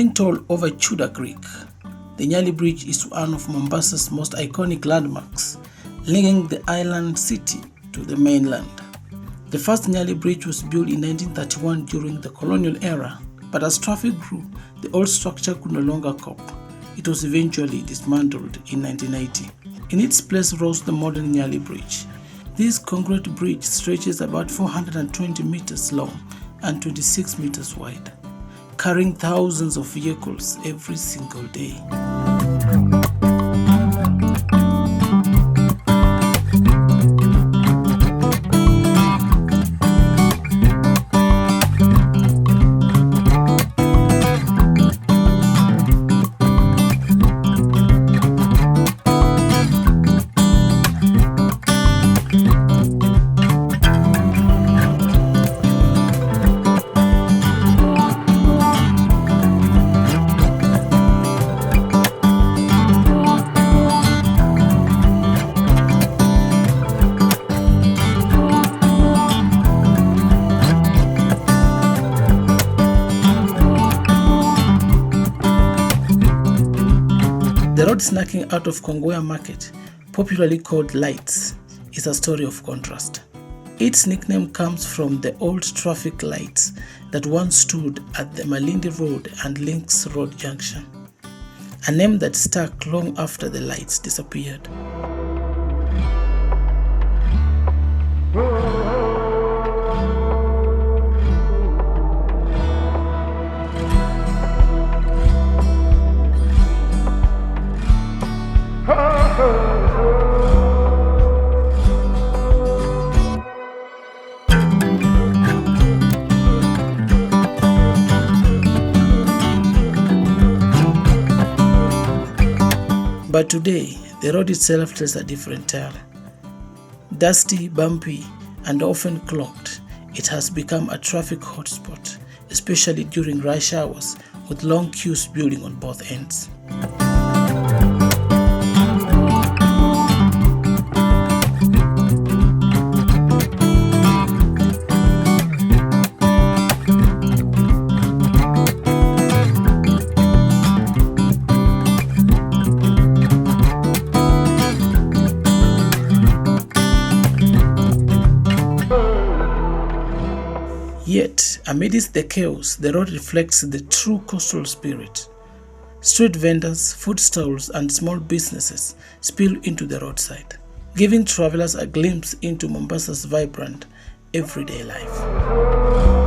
Standing tall over Chuda Creek, the Neali Bridge is one of Mombasa's most iconic landmarks, linking the island city to the mainland. The first Neali Bridge was built in 1931 during the colonial era, but as traffic grew, the old structure could no longer cope. It was eventually dismantled in 1980. In its place rose the modern Neali Bridge. This concrete bridge stretches about 420 meters long and 26 meters wide, carrying thousands of vehicles every single day. The road snacking out of Kongowea Market, popularly called Lights, is a story of contrast. Its nickname comes from the old traffic lights that once stood at the Malindi Road and Links Road junction, a name that stuck long after the lights disappeared. But today, the road itself tells a different tale. Dusty, bumpy, and often clogged, it has become a traffic hotspot, especially during rush hours, with long queues building on both ends. Yet, amidst the chaos, the road reflects the true coastal spirit. Street vendors, food stalls, and small businesses spill into the roadside, giving travelers a glimpse into Mombasa's vibrant, everyday life.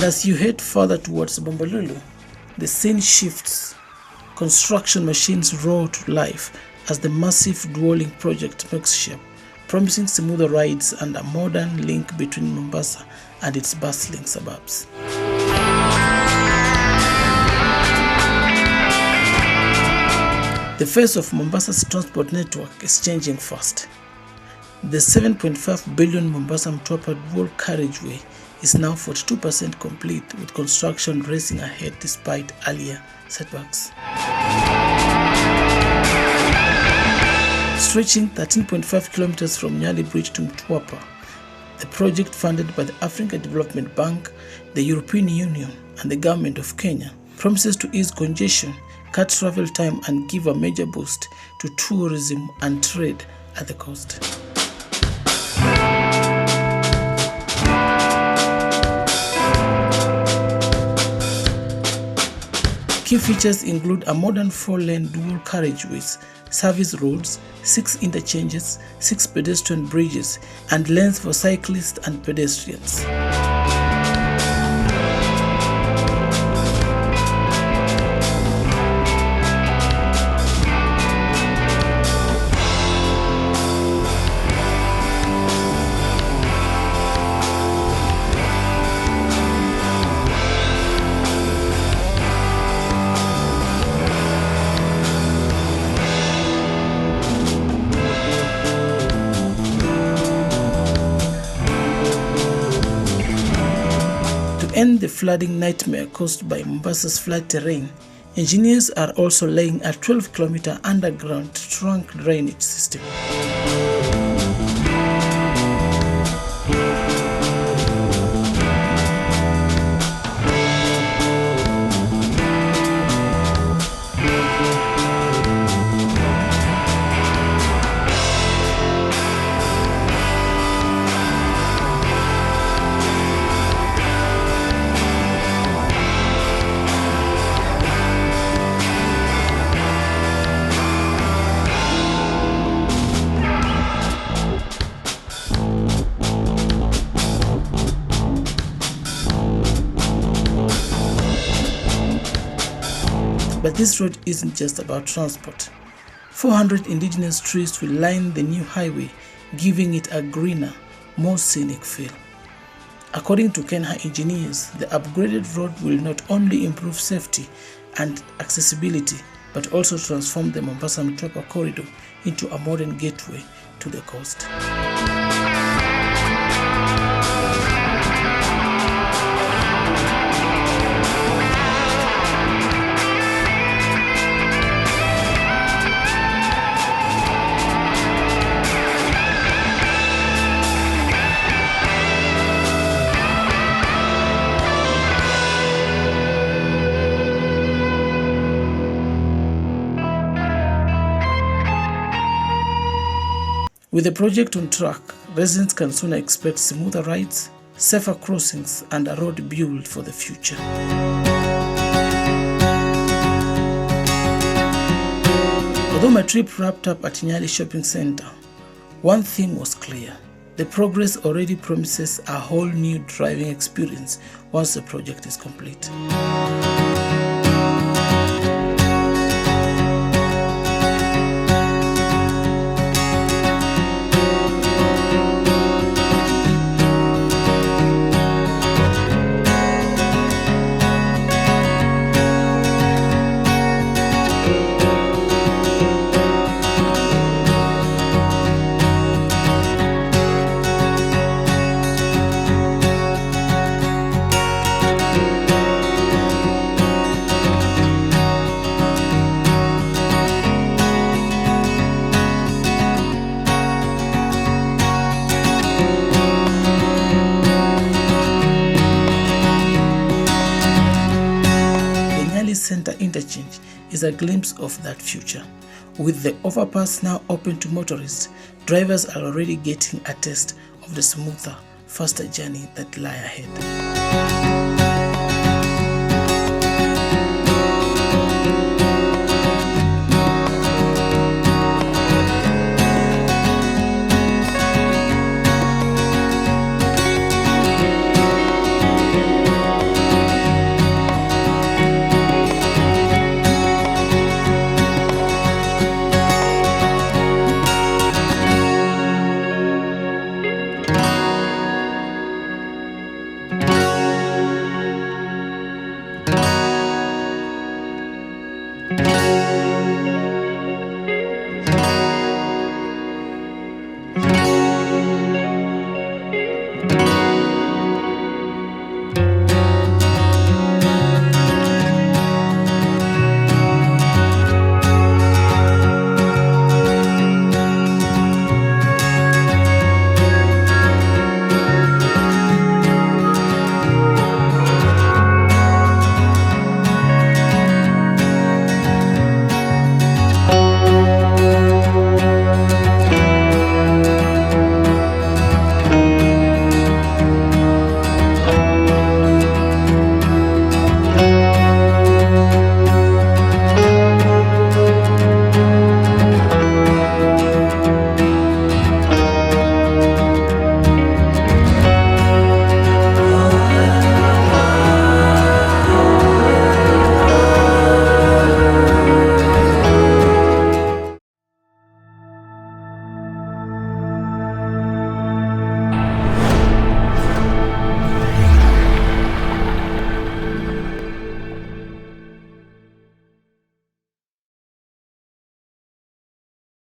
As you head further towards Bombolulu, the scene shifts. Construction machines roar to life as the massive dwelling project makes shape, promising smoother rides and a modern link between Mombasa and its bustling suburbs. The face of Mombasa's transport network is changing fast. The 7.5 billion Mombasa Mtwapa dual carriageway is now 42% complete, with construction racing ahead despite earlier setbacks. Stretching 13.5 kilometers from Neali Bridge to Mtwapa, the project funded by the African Development Bank, the European Union and the Government of Kenya promises to ease congestion, cut travel time and give a major boost to tourism and trade at the coast. Key features include a modern 4-lane dual carriageways, service roads, 6 interchanges, 6 pedestrian bridges, and lanes for cyclists and pedestrians. End the flooding nightmare caused by Mombasa's flat terrain, engineers are also laying a 12-kilometer underground trunk drainage system. But this road isn't just about transport. 400 indigenous trees will line the new highway, giving it a greener, more scenic feel. According to Kenya engineers, the upgraded road will not only improve safety and accessibility, but also transform the Mombasa Mtwapa corridor into a modern gateway to the coast. With the project on track, residents can soon expect smoother rides, safer crossings, and a road built for the future. Although my trip wrapped up at Neali Shopping Center, one thing was clear. The progress already promises a whole new driving experience once the project is complete. Center interchange is a glimpse of that future. With the overpass now open to motorists, drivers are already getting a taste of the smoother, faster journey that lie ahead.